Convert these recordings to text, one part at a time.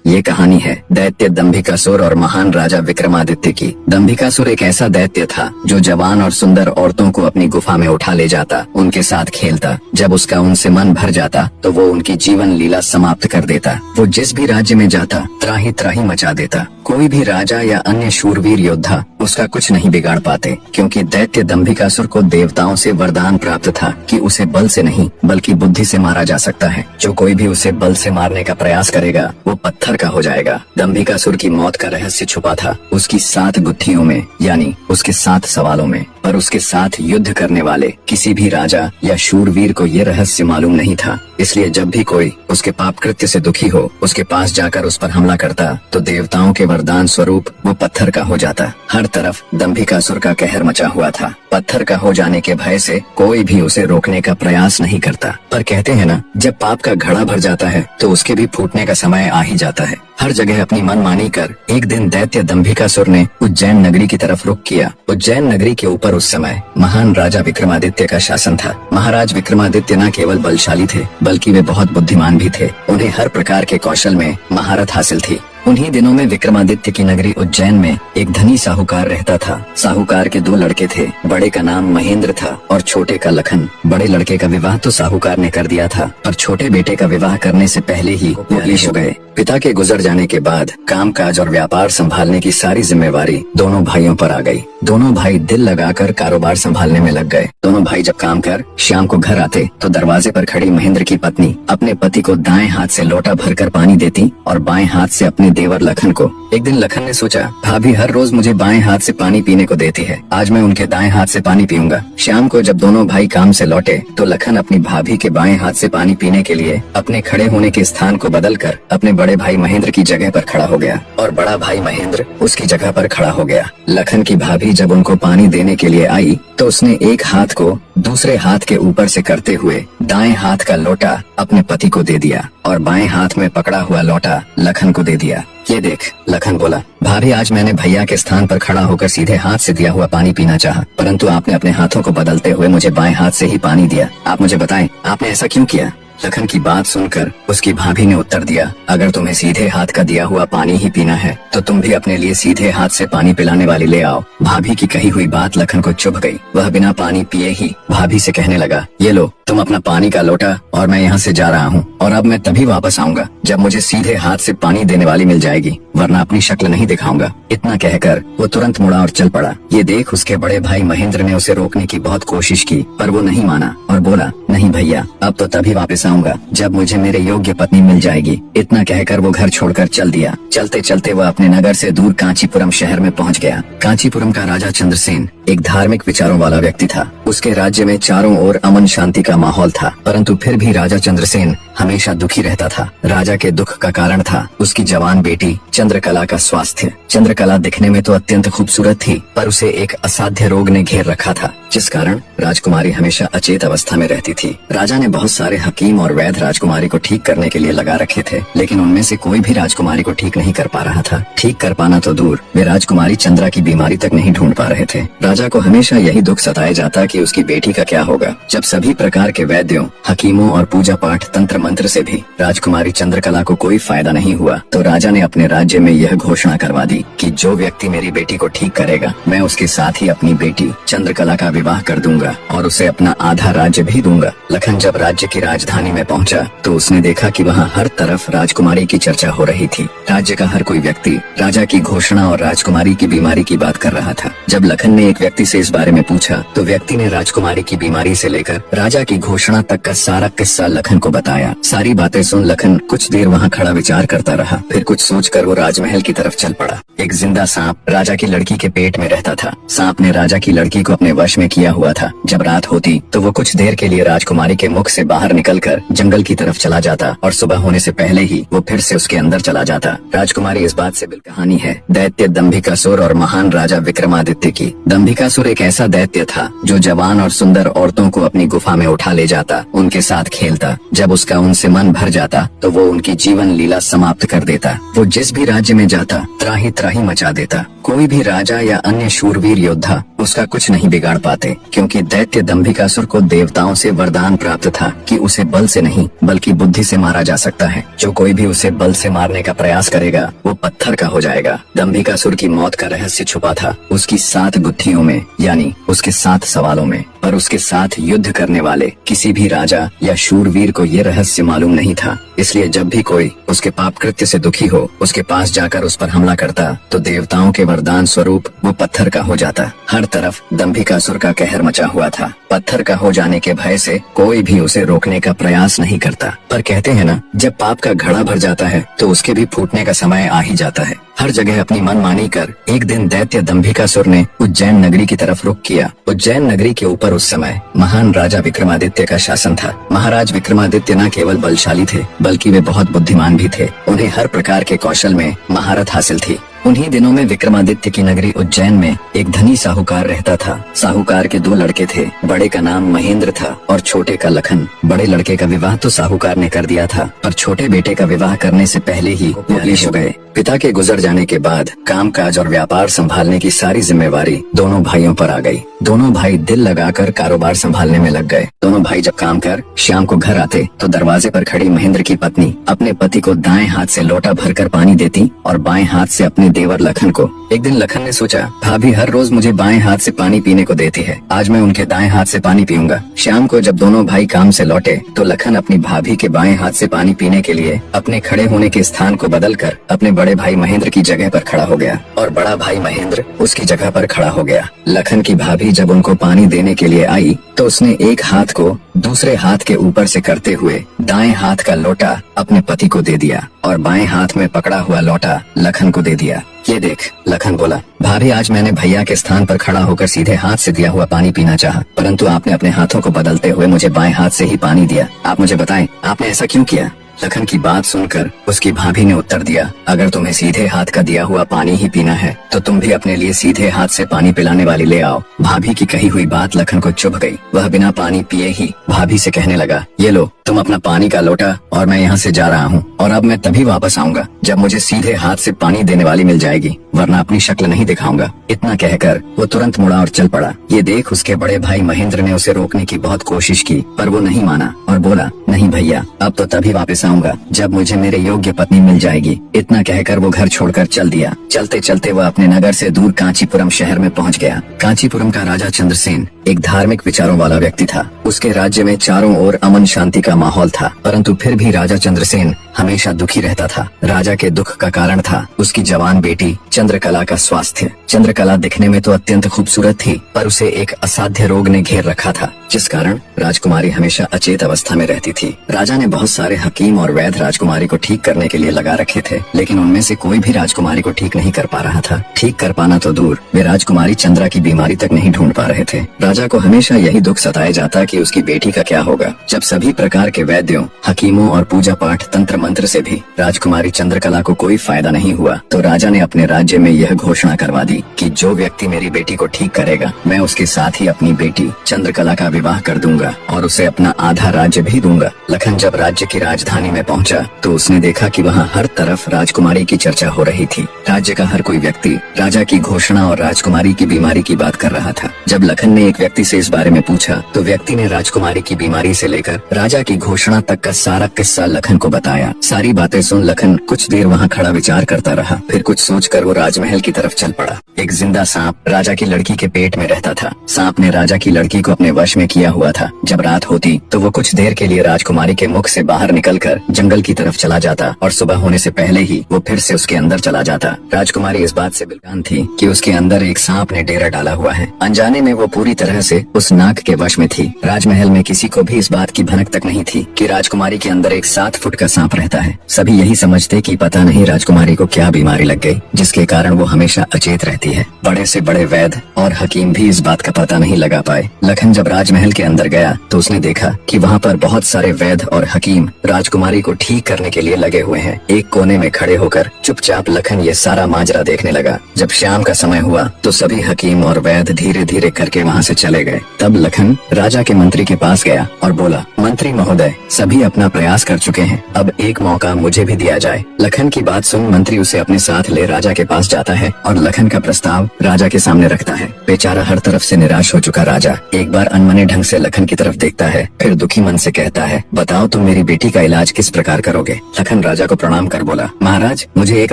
ये कहानी है दैत्य दंभिकासुर और महान राजा विक्रमादित्य की। दंभिकासुर एक ऐसा दैत्य था जो जवान और सुंदर औरतों को अपनी गुफा में उठा ले जाता, उनके साथ खेलता। जब उसका उनसे मन भर जाता तो वो उनकी जीवन लीला समाप्त कर देता। वो जिस भी राज्य में जाता त्राही त्राही मचा देता। कोई भी राजा या अन्य शूरवीर योद्धा उसका कुछ नहीं बिगाड़ पाते, क्योंकि दैत्य दंभिकासुर को देवताओं से वरदान प्राप्त था कि उसे बल से नहीं बल्कि बुद्धि से मारा जा सकता है। जो कोई भी उसे बल से मारने का प्रयास करेगा वो पत्थर का हो जाएगा। दंभिकासुर की मौत का रहस्य छुपा था उसकी 7 गुत्थियों में, यानी उसके 7 सवालों में। पर उसके साथ युद्ध करने वाले किसी भी राजा या शूरवीर को ये रहस्य मालूम नहीं था। इसलिए जब भी कोई उसके पाप कृत्य से दुखी हो उसके पास जाकर उस पर हमला करता तो देवताओं के वरदान स्वरूप वो पत्थर का हो जाता। हर तरफ दंभिकासुर का कहर मचा हुआ था। पत्थर का हो जाने के भय से कोई भी उसे रोकने का प्रयास नहीं करता। पर कहते हैं ना, जब पाप का घड़ा भर जाता है तो उसके भी फूटने का समय आ ही जाता है। हर जगह अपनी मनमानी कर एक दिन दैत्य दंभिकासुर ने उज्जैन नगरी की तरफ रुख किया। उज्जैन नगरी के ऊपर उस समय महान राजा विक्रमादित्य का शासन था। महाराज विक्रमादित्य न केवल बलशाली थे बल्कि वे बहुत बुद्धिमान भी थे। उन्हें हर प्रकार के कौशल में महारत हासिल थी। उन्हीं दिनों में विक्रमादित्य की नगरी उज्जैन में एक धनी साहूकार रहता था। साहूकार के 2 लड़के थे। बड़े का नाम महेंद्र था और छोटे का लखन। बड़े लड़के का विवाह तो साहूकार ने कर दिया था, पर छोटे बेटे का विवाह करने से पहले ही वो अलीश हो गए। पिता के गुजर जाने के बाद कामकाज और व्यापार संभालने की सारी जिम्मेवारी दोनों भाइयों पर आ गई। दोनों भाई दिल लगाकर कारोबार संभालने में लग गए। दोनों भाई जब काम कर शाम को घर आते तो दरवाजे पर खड़ी महेंद्र की पत्नी अपने पति को दाएं हाथ से लोटा भरकर पानी देती और बाएं हाथ से अपने देवर लखन को। एक दिन लखन ने सोचा, भाभी हर रोज मुझे बाएं हाथ से पानी पीने को देती है, आज मैं उनके दाएं हाथ से पानी पीऊंगा। शाम को जब दोनों भाई काम से लौटे तो लखन अपनी भाभी के बाएं हाथ से पानी पीने के लिए अपने खड़े होने के स्थान को बदलकर अपने बड़े भाई महेंद्र की जगह पर खड़ा हो गया और बड़ा भाई महेंद्र उसकी जगह पर खड़ा हो गया। लखन की भाभी जब उनको पानी देने के लिए आई तो उसने एक हाथ को दूसरे हाथ के ऊपर से करते हुए दाएं हाथ का लोटा अपने पति को दे दिया और बाएं हाथ में पकड़ा हुआ लोटा लखन को दे दिया। ये देख, लखन बोला, भाभी आज मैंने भैया के स्थान पर खड़ा होकर सीधे हाथ से दिया हुआ पानी पीना चाहा, परंतु आपने अपने हाथों को बदलते हुए मुझे बाएं हाथ से ही पानी दिया। आप मुझे बताएं आपने ऐसा क्यों किया? लखन की बात सुनकर उसकी भाभी ने उत्तर दिया, अगर तुम्हें सीधे हाथ का दिया हुआ पानी ही पीना है तो तुम भी अपने लिए सीधे हाथ से पानी पिलाने वाली ले आओ। भाभी की कही हुई बात लखन को चुभ गई। वह बिना पानी पिए ही भाभी से कहने लगा, ये लो तुम अपना पानी का लोटा और मैं यहाँ से जा रहा हूँ और अब मैं तभी वापस आऊंगा जब मुझे सीधे हाथ से पानी देने वाली मिल जाएगी, वरना अपनी शक्ल नहीं दिखाऊंगा। इतना कहकर वो तुरंत मुड़ा और चल पड़ा। ये देख उसके बड़े भाई महेंद्र ने उसे रोकने की बहुत कोशिश की, पर वो नहीं माना और बोला, नहीं भैया अब तो तभी वापस आऊंगा जब मुझे मेरे योग्य पत्नी मिल जाएगी। इतना कहकर वो घर छोड़कर चल दिया। चलते चलते वह अपने नगर से दूर कांचीपुरम शहर में पहुंच गया। कांचीपुरम का राजा चंद्रसेन एक धार्मिक विचारों वाला व्यक्ति था। उसके राज्य में चारों ओर अमन शांति का माहौल था, परंतु फिर भी राजा चंद्रसेन हमेशा दुखी रहता था। राजा के दुख का कारण था उसकी जवान बेटी चंद्रकला का स्वास्थ्य। चंद्रकला दिखने में तो अत्यंत खूबसूरत थी, पर उसे एक असाध्य रोग ने घेर रखा था, जिस कारण राजकुमारी हमेशा अचेत अवस्था में रहती थी। राजा ने बहुत सारे हकीम और वैद्य राजकुमारी को ठीक करने के लिए लगा रखे थे, लेकिन उनमें से कोई भी राजकुमारी को ठीक नहीं कर पा रहा था। ठीक कर पाना तो दूर, वे राजकुमारी चंद्रा की बीमारी तक नहीं ढूंढ पा रहे थे। राजा को हमेशा यही दुख सताया जाता कि उसकी बेटी का क्या होगा। जब सभी प्रकार के वैद्यों, हकीमों और पूजा पाठ तंत्र मंत्र से भी राजकुमारी चंद्रकला को कोई फायदा नहीं हुआ, तो राजा ने अपने राज्य में यह घोषणा करवा दी कि जो व्यक्ति मेरी बेटी को ठीक करेगा मैं उसके साथ ही अपनी बेटी चंद्रकला का विवाह कर दूंगा और उसे अपना आधा राज्य भी दूंगा। लखन जब राज्य की राजधानी में पहुंचा तो उसने देखा कि वहाँ हर तरफ राजकुमारी की चर्चा हो रही थी। राज्य का हर कोई व्यक्ति राजा की घोषणा और राजकुमारी की बीमारी की बात कर रहा था। जब लखन ने एक व्यक्ति से इस बारे में पूछा तो व्यक्ति ने राजकुमारी की बीमारी से लेकर राजा की घोषणा तक का सारा किस्सा लखन को बताया। सारी बातें सुन लखन कुछ देर वहाँ खड़ा विचार करता रहा। फिर कुछ सोचकर वो राजमहल की तरफ चल पड़ा। एक जिंदा सांप राजा की लड़की के पेट में रहता था। सांप ने राजा की लड़की को अपने वश में किया हुआ था। जब रात होती तो वो कुछ देर के लिए राजकुमारी के मुख से बाहर निकलकर जंगल की तरफ चला जाता और सुबह होने से पहले ही वो फिर से उसके अंदर चला जाता। राजकुमारी इस बात से बिल्कुल कहानी है दैत्य दंभिकासुर और महान राजा विक्रमादित्य की। दंभिकासुर एक ऐसा दैत्य था जो जवान और सुंदर औरतों को अपनी गुफा में उठा ले जाता, उनके साथ खेलता। जब उसका उनसे मन भर जाता तो वो उनकी जीवन लीला समाप्त कर देता। वो जिस भी राज्य में जाता त्राही खतरा ही मचा देता। कोई भी राजा या अन्य शूरवीर योद्धा उसका कुछ नहीं बिगाड़ पाते, क्योंकि दैत्य दंभिकासुर को देवताओं से वरदान प्राप्त था कि उसे बल से नहीं बल्कि बुद्धि से मारा जा सकता है। जो कोई भी उसे बल से मारने का प्रयास करेगा वो पत्थर का हो जाएगा। दंभिकासुर की मौत का रहस्य छुपा था उसकी 7 गुत्थियों में, यानी उसके 7 सवालों में। पर उसके साथ युद्ध करने वाले किसी भी राजा या शूरवीर को ये रहस्य मालूम नहीं था। इसलिए जब भी कोई उसके पाप कृत्य से दुखी हो उसके पास जाकर उस पर हमला करता तो देवताओं के वरदान स्वरूप वो पत्थर का हो जाता। हर तरफ दंभिकासुर का कहर मचा हुआ था। पत्थर का हो जाने के भय से कोई भी उसे रोकने का प्रयास नहीं करता। पर कहते हैं ना, जब पाप का घड़ा भर जाता है तो उसके भी फूटने का समय आ ही जाता है। हर जगह अपनी मनमानी कर एक दिन दैत्य दंभिकासुर ने उज्जैन नगरी की तरफ रुख किया। उज्जैन नगरी के ऊपर उस समय महान राजा विक्रमादित्य का शासन था। महाराज विक्रमादित्य न केवल बलशाली थे बल्कि वे बहुत बुद्धिमान भी थे। उन्हें हर प्रकार के कौशल में महारत हासिल थी। उन्हीं दिनों में विक्रमादित्य की नगरी उज्जैन में एक धनी साहूकार रहता था। साहूकार के 2 लड़के थे। बड़े का नाम महेंद्र था और छोटे का लखन। बड़े लड़के का विवाह तो साहूकार ने कर दिया था, पर छोटे बेटे का विवाह करने से पहले ही वो विदेश हो गए। पिता के गुजर जाने के बाद कामकाज और व्यापार संभालने की सारी जिम्मेवारी दोनों भाइयों पर आ गई। दोनों भाई दिल लगाकर कारोबार संभालने में लग गए। दोनों भाई जब काम कर शाम को घर आते तो दरवाजे पर खड़ी महेंद्र की पत्नी अपने पति को दाएं हाथ से लोटा भरकर पानी देती और बाएं हाथ से अपने देवर लखन को। एक दिन लखन ने सोचा, भाभी हर रोज मुझे बाएं हाथ से पानी पीने को देती है, आज मैं उनके दाएं हाथ से पानी पीऊंगा। शाम को जब दोनों भाई काम से लौटे तो लखन अपनी भाभी के बाएं हाथ से पानी पीने के लिए अपने खड़े होने के स्थान को बदलकर अपने बड़े भाई महेंद्र की जगह पर खड़ा हो गया और बड़ा भाई महेंद्र उसकी जगह पर खड़ा हो गया। लखन की भाभी जब उनको पानी देने के लिए आई तो उसने एक हाथ को दूसरे हाथ के ऊपर से करते हुए दाएं हाथ का लोटा अपने पति को दे दिया और बाएं हाथ में पकड़ा हुआ लोटा लखन को दे दिया। ये देख, लखन बोला, भाभी आज मैंने भैया के स्थान पर खड़ा होकर सीधे हाथ से दिया हुआ पानी पीना चाहा, परंतु आपने अपने हाथों को बदलते हुए मुझे बाएं हाथ से ही पानी दिया। आप मुझे बताएं, आपने ऐसा क्यों किया? लखन की बात सुनकर उसकी भाभी ने उत्तर दिया, अगर तुम्हें सीधे हाथ का दिया हुआ पानी ही पीना है तो तुम भी अपने लिए सीधे हाथ से पानी पिलाने वाली ले आओ। भाभी की कही हुई बात लखन को चुभ गई। वह बिना पानी पिए ही भाभी से कहने लगा, ये लो तुम अपना पानी का लोटा और मैं यहाँ से जा रहा हूँ और अब मैं तभी वापस आऊंगा जब मुझे सीधे हाथ से पानी देने वाली मिल जाएगी, वरना अपनी शक्ल नहीं दिखाऊंगा। इतना कहकर वो तुरंत मुड़ा और चल पड़ा। ये देख उसके बड़े भाई महेंद्र ने उसे रोकने की बहुत कोशिश की, पर वो नहीं माना और बोला, नहीं भैया, अब तो तभी वापस आऊंगा जब मुझे मेरे योग्य पत्नी मिल जाएगी। इतना कहकर वो घर छोड़कर चल दिया। चलते चलते वह अपने नगर से दूर कांचीपुरम शहर में पहुंच गया। कांचीपुरम का राजा चंद्रसेन एक धार्मिक विचारों वाला व्यक्ति था। उसके राज्य में चारों ओर अमन शांति का माहौल था, परंतु फिर भी राजा चंद्रसेन हमेशा दुखी रहता था। राजा के दुख का कारण था उसकी जवान बेटी चंद्रकला का स्वास्थ्य। चंद्रकला दिखने में तो अत्यंत खूबसूरत थी, पर उसे एक असाध्य रोग ने घेर रखा था, जिस कारण राजकुमारी हमेशा अचेत अवस्था में रहती थी। राजा ने बहुत सारे हकीम और वैद्य राजकुमारी को ठीक करने के लिए लगा रखे थे, लेकिन उनमें से कोई भी राजकुमारी को ठीक नहीं कर पा रहा था। ठीक कर पाना तो दूर, वे राजकुमारी चंद्रा की बीमारी तक नहीं ढूंढ पा रहे थे। राजा को हमेशा यही दुख सताया जाता कि उसकी बेटी का क्या होगा। जब सभी प्रकार के वैद्यों, हकीमों और पूजा पाठ तंत्र मंत्र से भी राजकुमारी चंद्रकला को कोई फायदा नहीं हुआ, तो राजा ने अपने राज्य में यह घोषणा करवा दी कि जो व्यक्ति मेरी बेटी को ठीक करेगा, मैं उसके साथ ही अपनी बेटी चंद्रकला का विवाह कर दूंगा और उसे अपना आधा राज्य भी दूंगा। लखन जब राज्य की राजधानी में पहुंचा तो उसने देखा कि वहाँ हर तरफ राजकुमारी की चर्चा हो रही थी। राज्य का हर कोई व्यक्ति राजा की घोषणा और राजकुमारी की बीमारी की बात कर रहा था। जब लखन ने एक व्यक्ति से इस बारे में पूछा तो व्यक्ति ने राजकुमारी की बीमारी से लेकर राजा की घोषणा तक का सारा किस्सा लखन को बताया। सारी बातें सुन लखन कुछ देर वहाँ खड़ा विचार करता रहा। फिर कुछ सोचकर वो राजमहल की तरफ चल पड़ा। एक जिंदा सांप राजा की लड़की के पेट में रहता था। सांप ने राजा की लड़की को अपने वश में किया हुआ था। जब रात होती तो वो कुछ देर के लिए राजकुमारी के मुख से बाहर निकलकर जंगल की तरफ चला जाता और सुबह होने से पहले ही वो फिर से उसके अंदर चला जाता। राजकुमारी इस बात से बिल्कुल थी कि उसके अंदर एक सांप ने डेरा डाला हुआ है। अनजाने में वो पूरी तरह से उस नाग के वश में थी। राजमहल में किसी को भी इस बात की भनक तक नहीं थी कि राजकुमारी के अंदर एक 7 फुट का सांप रहता है। सभी यही समझते कि पता नहीं राजकुमारी को क्या बीमारी लग गई, जिसके कारण वो हमेशा अचेत रहती है। बड़े से बड़े वैद्य और हकीम भी इस बात का पता नहीं लगा पाए। लखन जब राजमहल के अंदर गया तो उसने देखा कि वहाँ पर बहुत सारे वैद्य और हकीम राजकुमारी को ठीक करने के लिए लगे हुए हैं। एक कोने में खड़े होकर चुपचाप लखन ये सारा माजरा देखने लगा। जब शाम का समय हुआ तो सभी हकीम और वैद्य धीरे धीरे करके वहाँ से चले गए। तब लखन राजा के मंत्री के पास गया और बोला, मंत्री महोदय, सभी अपना प्रयास कर चुके हैं, अब एक मौका मुझे भी दिया जाए। लखन की बात सुन मंत्री उसे अपने साथ ले राजा के पास जाता है और लखन का प्रस्ताव राजा के सामने रखता है। बेचारा हर तरफ से निराश हो चुका राजा एक बार अनमने ढंग से लखन की तरफ देखता है, फिर दुखी मन से कहता है, बताओ तुम मेरी बेटी का इलाज किस प्रकार करोगे। लखन राजा को प्रणाम कर बोला, महाराज, मुझे एक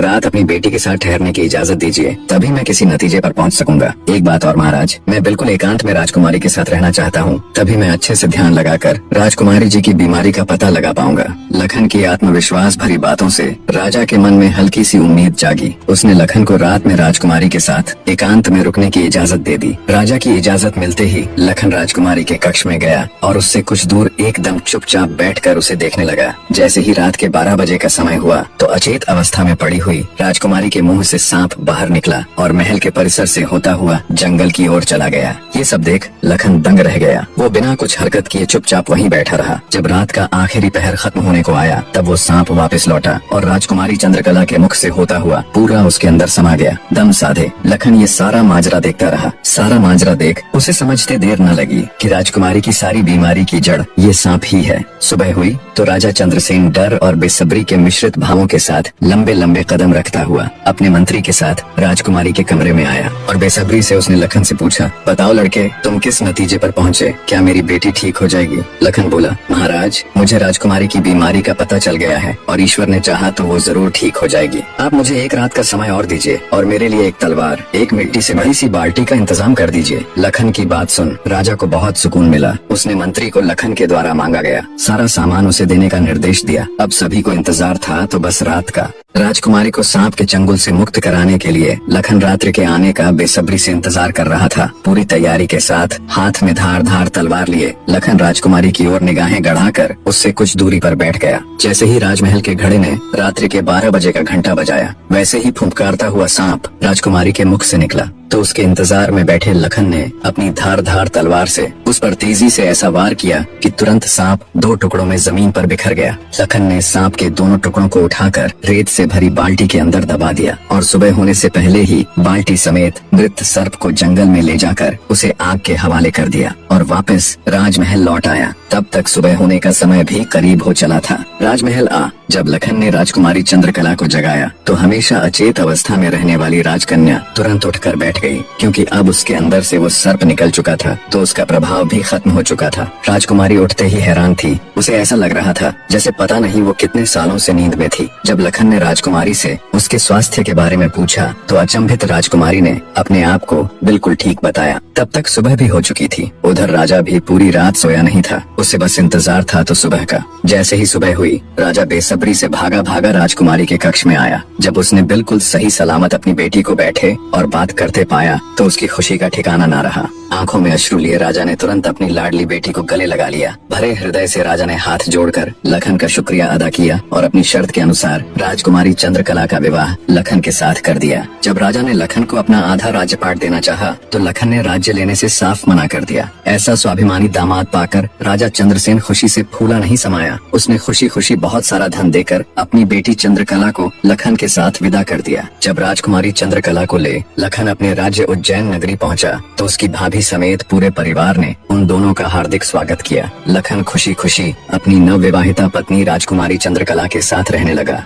रात अपनी बेटी के साथ ठहरने की इजाजत दीजिए, तभी मैं किसी नतीजे पर पहुंच सकूंगा। एक बात और महाराज, मैं बिल्कुल एकांत में राजकुमारी के साथ रहना चाहता हूँ, तभी मैं अच्छे से ध्यान लगाकर राजकुमारी जी की बीमारी का पता लगा पाऊंगा। लखन की आत्मविश्वास भरी बातों से राजा के मन में हल्की सी उम्मीद जागी। उसने लखन को रात में राजकुमारी के साथ एकांत में रुकने की इजाजत दे दी। राजा की इजाजत मिलते ही लखन राजकुमारी के कक्ष में गया और उससे कुछ दूर एकदम चुपचाप बैठकर उसे देखने लगा। जैसे ही रात के 12 बजे का समय हुआ तो अचेत अवस्था में पड़ी हुई राजकुमारी के मुंह से सांप बाहर निकला और महल के परिसर से होता हुआ जंगल की ओर चला गया। ये सब देख लखन दंग रह गया। वो बिना कुछ हरकत किए चुपचाप वहीं बैठा रहा। जब रात का आखिरी पहर खत्म होने को आया तब वो सांप वापस लौटा और राजकुमारी चंद्रकला के मुख से होता हुआ पूरा उसके अंदर समा गया। दम साधे लखन ये सारा माजरा देखता रहा। सारा माजरा देख उसे समझते देर न लगी कि राजकुमारी की सारी बीमारी की जड़ ये सांप ही है। सुबह हुई तो राजा चंद्रसेन डर और बेसब्री के मिश्रित भावों के साथ लंबे लंबे कदम रखता हुआ अपने मंत्री के साथ राजकुमारी के कमरे में आया और बेसब्री से उसने लखन से पूछा, बताओ लड़के, तुम किस नतीजे पर पहुँचे? क्या मेरी बेटी ठीक हो जाएगी? लखन बोला, महाराज, मुझे राजकुमारी की बीमारी का पता चल गया है और ईश्वर ने चाहा तो वो जरूर ठीक हो जाएगी। आप मुझे एक रात का समय और दीजिए और मेरे लिए एक तलवार, एक मिट्टी से बड़ी सी बाल्टी का इंतजाम कर दीजिए। लखन की बात सुन राजा को बहुत सुकून मिला। उसने मंत्री को लखन के द्वारा मांगा गया सारा सामान उसे देने का निर्देश दिया। अब सभी को इंतजार था तो बस रात का। राजकुमारी को सांप के चंगुल से मुक्त कराने के लिए लखन रात्रि के आने का बेसब्री से इंतजार कर रहा था। पूरी तैयारी के साथ हाथ में धार तलवार लिए लखन राजकुमारी की ओर निगाहें गड़ाकर उससे कुछ दूरी पर बैठ गया। जैसे ही राजमहल के घड़े ने रात्रि के 12 बजे का घंटा बजाया, वैसे ही फुंफकारता हुआ सांप राजकुमारी के मुख से निकला तो उसके इंतजार में बैठे लखन ने अपनी धार तलवार से उस पर तेजी से ऐसा वार किया कि तुरंत सांप 2 टुकड़ों में जमीन पर बिखर गया। लखन ने सांप के दोनों टुकड़ों को उठाकर रेत से भरी बाल्टी के अंदर दबा दिया और सुबह होने से पहले ही बाल्टी समेत मृत सर्प को जंगल में ले जाकर उसे आग के हवाले कर दिया और वापस राजमहल लौट आया। तब तक सुबह होने का समय भी करीब हो चला था। राजमहल जब लखन ने राजकुमारी चंद्रकला को जगाया तो हमेशा अचेत अवस्था में रहने वाली राजकन्या तुरंत उठकर बैठ गई, क्योंकि अब उसके अंदर से वो सर्प निकल चुका था तो उसका प्रभाव भी खत्म हो चुका था। राजकुमारी उठते ही हैरान थी। उसे ऐसा लग रहा था जैसे पता नहीं वो कितने सालों से नींद में थी। जब लखन ने राजकुमारी से उसके स्वास्थ्य के बारे में पूछा तो अचंभित राजकुमारी ने अपने आप को बिल्कुल ठीक बताया। तब तक सुबह भी हो चुकी थी। उधर राजा भी पूरी रात सोया नहीं था। उसे बस इंतजार था तो सुबह का। जैसे ही सुबह हुई राजा बेसब्री से भागा राजकुमारी के कक्ष में आया। जब उसने बिल्कुल सही सलामत अपनी बेटी को बैठे और बात करते पाया तो उसकी खुशी का ठिकाना ना रहा। आंखों में अश्रु लिए राजा ने तुरंत अपनी लाडली बेटी को गले लगा लिया। भरे हृदय से राजा ने हाथ जोड़कर लखन का शुक्रिया अदा किया और अपनी शर्त के अनुसार राजकुमारी चंद्रकला का विवाह लखन के साथ कर दिया। जब राजा ने लखन को अपना आधा राज्यपाट देना चाहा तो लखन ने राज्य लेने से साफ मना कर दिया। ऐसा स्वाभिमानी दामाद पाकर राजा चंद्रसेन खुशी से फूला नहीं समाया। उसने खुशी खुशी बहुत सारा धन देकर अपनी बेटी चंद्रकला को लखन के साथ विदा कर दिया। जब राजकुमारी चंद्रकला को ले लखन अपने राज्य उज्जैन नगरी पहुंचा तो उसकी भाभी समेत पूरे परिवार ने उन दोनों का हार्दिक स्वागत किया। लखन खुशी खुशी अपनी नवविवाहिता पत्नी राजकुमारी चंद्रकला के साथ रहने लगा।